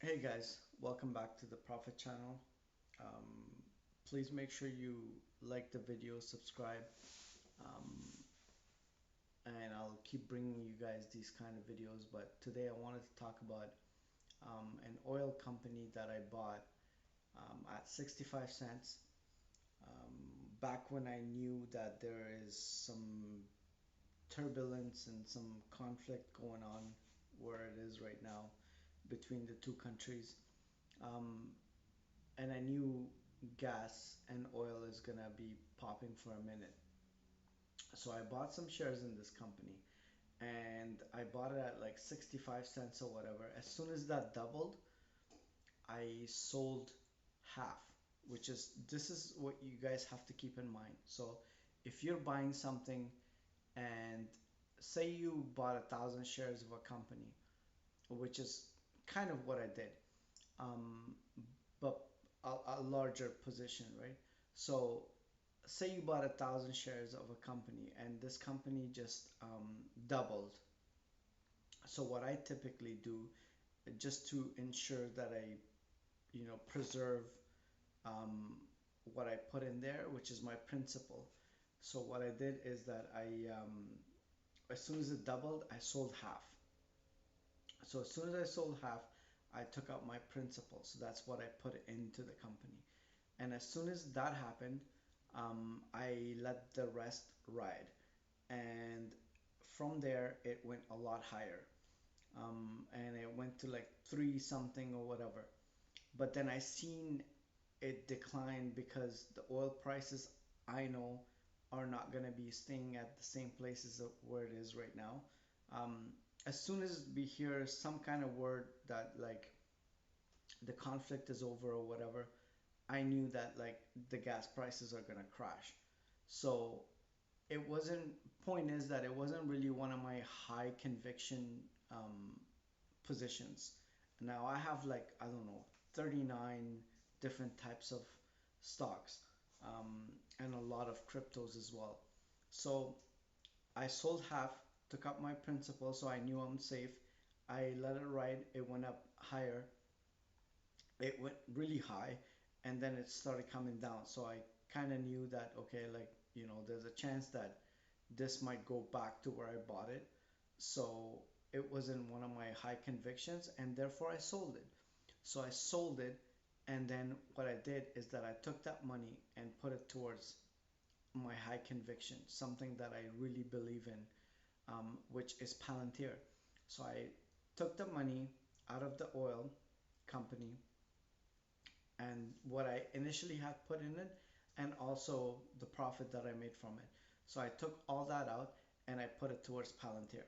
Hey guys, welcome back to the Profit channel. Please make sure you like the video, subscribe, um, and I'll keep bringing you guys these kind of videos. But today I wanted to talk about an oil company that I bought at 65 cents back when I knew that there is some turbulence and some conflict going on where it is right now between the two countries. Um, and I knew gas and oil is gonna be popping for a minute. So I bought some shares in this company and I bought it at like 65 cents or whatever. As soon as that doubled, I sold half, which is this is what you guys have to keep in mind. So if you're buying something and say you bought 1,000 shares of a company, which is kind of what I did, um, but a larger position, right? So say you bought 1,000 shares of a company and this company just doubled. So what I typically do, just to ensure that I, preserve um, what I put in there, which is my principal. So what I did is that as soon as it doubled, I sold half. So as soon as I sold half, I took out my principal. So that's what I put into the company. And as soon as that happened, I let the rest ride. And from there, it went a lot higher. And it went to like three something or whatever. But then I seen it decline because the oil prices I know are not going to be staying at the same places where it is right now. Um, as soon as we hear some kind of word that like the conflict is over or whatever, I knew that like the gas prices are gonna crash. So it wasn't, point is that it wasn't really one of my high conviction positions. Now I have like, I don't know, 39 different types of stocks, and a lot of cryptos as well. So I sold half, took up my principal, so I knew I'm safe. I let it ride, it went up higher, it went really high, and then it started coming down. So I kind of knew that, okay, like, there's a chance that this might go back to where I bought it. So it wasn't one of my high convictions, and therefore I sold it. So I sold it, and then what I did is that I took that money and put it towards my high conviction, something that I really believe in, which is Palantir. So I took the money out of the oil company and what I initially had put in it, and also the profit that I made from it. So I took all that out and I put it towards Palantir.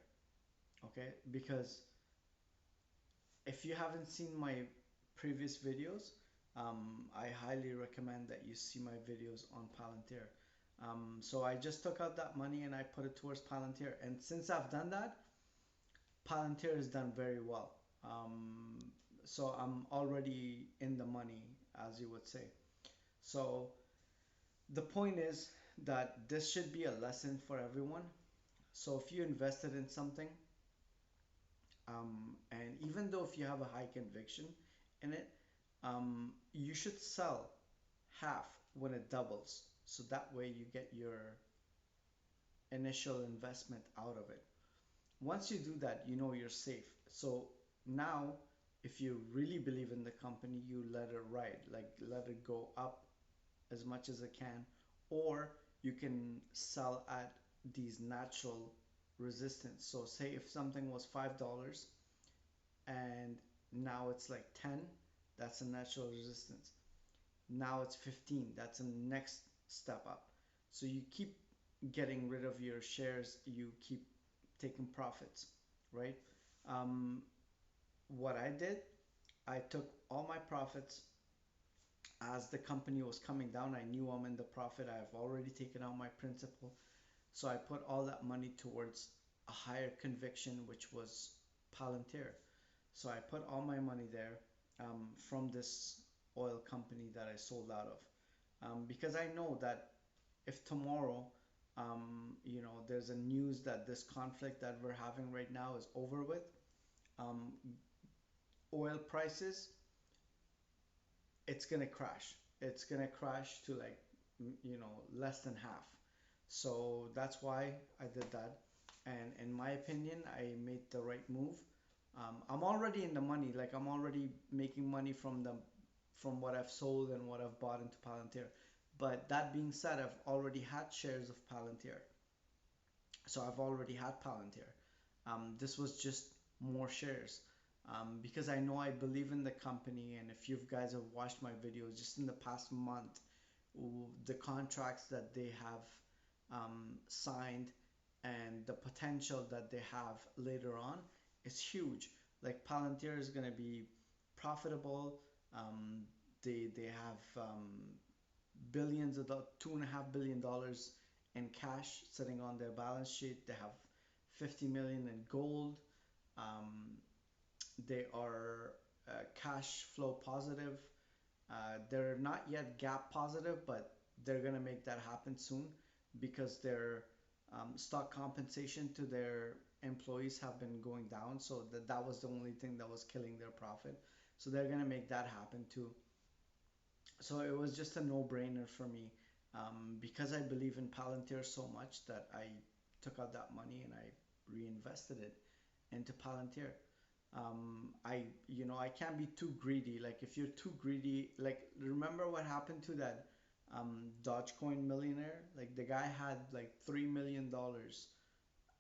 Okay, because if you haven't seen my previous videos, I highly recommend that you see my videos on Palantir. So I just took out that money and I put it towards Palantir. And since I've done that, Palantir has done very well. So I'm already in the money, as you would say. So the point is that this should be a lesson for everyone. So if you invested in something, and even though if you have a high conviction in it, you should sell half when it doubles. So that way you get your initial investment out of it. Once you do that, you know you're safe. So now, if you really believe in the company, you let it ride, like let it go up as much as it can, or you can sell at these natural resistance. So say if something was $5 and now it's like 10, that's a natural resistance. Now it's 15, that's a next step up. So you keep getting rid of your shares, you keep taking profits, right? Um, what I did, I took all my profits as the company was coming down. I knew I'm in the profit. I've already taken out my principal. So I put all that money towards a higher conviction, which was Palantir. So I put all my money there from this oil company that I sold out of. Because I know that if tomorrow, there's a news that this conflict that we're having right now is over with, um, oil prices, it's gonna crash. It's gonna crash to like, less than half. So that's why I did that. And in my opinion, I made the right move. I'm already in the money. Like I'm already making money from what I've sold and what I've bought into Palantir. But that being said, I've already had shares of Palantir. So I've already had Palantir. This was just more shares, because I know I believe in the company. And if you guys have watched my videos just in the past month, the contracts that they have signed and the potential that they have later on is huge. Like Palantir is going to be profitable. Um, they have billions of $2.5 billion in cash sitting on their balance sheet. They have 50 million in gold. Um, they are cash flow positive. They're not yet gap positive, but they're gonna make that happen soon because their stock compensation to their employees have been going down. So that was the only thing that was killing their profit. So they're gonna make that happen too. So it was just a no-brainer for me, because I believe in Palantir so much that I took out that money and I reinvested it into Palantir. I can't be too greedy. Like if you're too greedy, like remember what happened to that Dogecoin millionaire? Like the guy had like $3 million,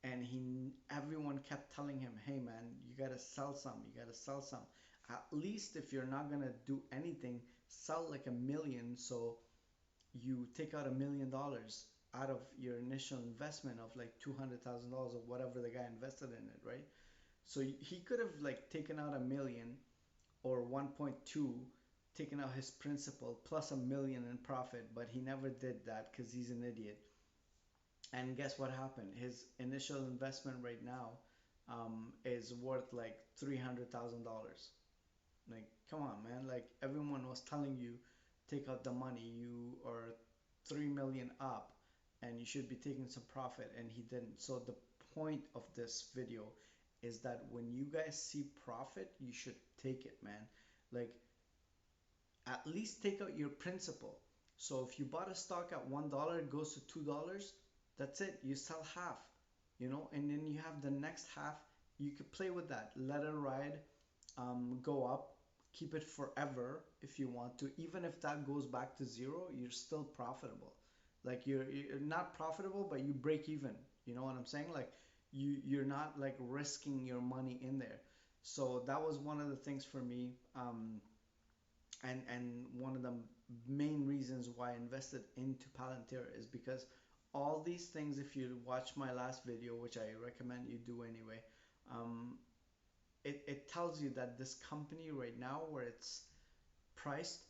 and everyone kept telling him, "Hey man, you gotta sell some. You gotta sell some. At least if you're not gonna do anything, sell like 1 million, so you take out $1 million out of your initial investment of like $200,000 or whatever the guy invested in it, right?" So he could have like taken out 1 million or 1.2, taken out his principal plus 1 million in profit, but he never did that because he's an idiot. And guess what happened? His initial investment right now is worth like $300,000. Like, come on, man. Like, everyone was telling you, take out the money. You are 3 million up and you should be taking some profit. And he didn't. So, the point of this video is that when you guys see profit, you should take it, man. Like, at least take out your principal. So if you bought a stock at $1, it goes to $2. That's it. You sell half, and then you have the next half. You could play with that. Let it ride, go up, keep it forever if you want to. Even if that goes back to zero, you're still profitable. Like you're not profitable, but you break even. You know what I'm saying? Like you're not like risking your money in there. So that was one of the things for me. And one of the main reasons why I invested into Palantir is because all these things, if you watch my last video, which I recommend you do anyway, um, it tells you that this company right now, where it's priced,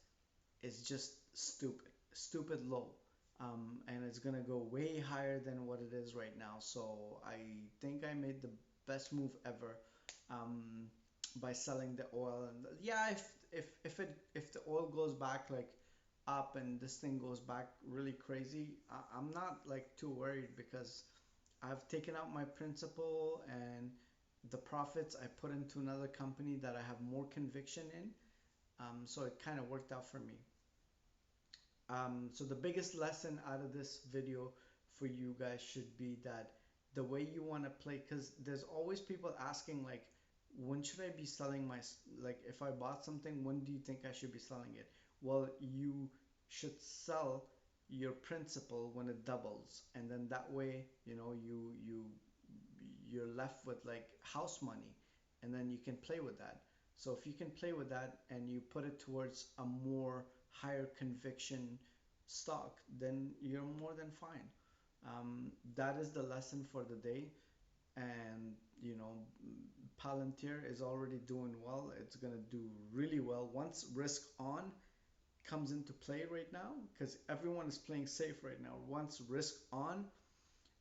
is just stupid low. And it's gonna go way higher than what it is right now. So I think I made the best move ever, um, by selling the oil. And yeah, if the oil goes back like up and this thing goes back really crazy, I'm not like too worried because I've taken out my principal and the profits I put into another company that I have more conviction in. So it kind of worked out for me. So the biggest lesson out of this video for you guys should be that the way you want to play, because there's always people asking like, when should I be selling like if I bought something, when do you think I should be selling it? Well, you should sell your principal when it doubles, and then that way, you're left with like house money, and then you can play with that. So if you can play with that and you put it towards a more higher conviction stock, then you're more than fine. That is the lesson for the day. And Palantir is already doing well. It's gonna do really well once risk on comes into play right now, because everyone is playing safe right now. Once risk on,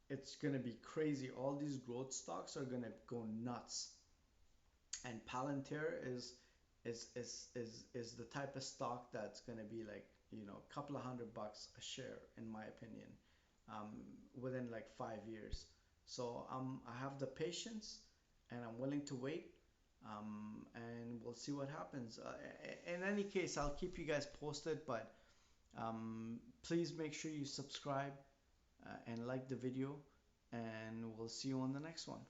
it's gonna be crazy. All these growth stocks are gonna go nuts. And Palantir is the type of stock that's gonna be like, a couple of $100 a share, in my opinion, um, within like 5 years. So I have the patience and I'm willing to wait. and we'll see what happens. In any case, I'll keep you guys posted, but please make sure you subscribe and like the video, and we'll see you on the next one.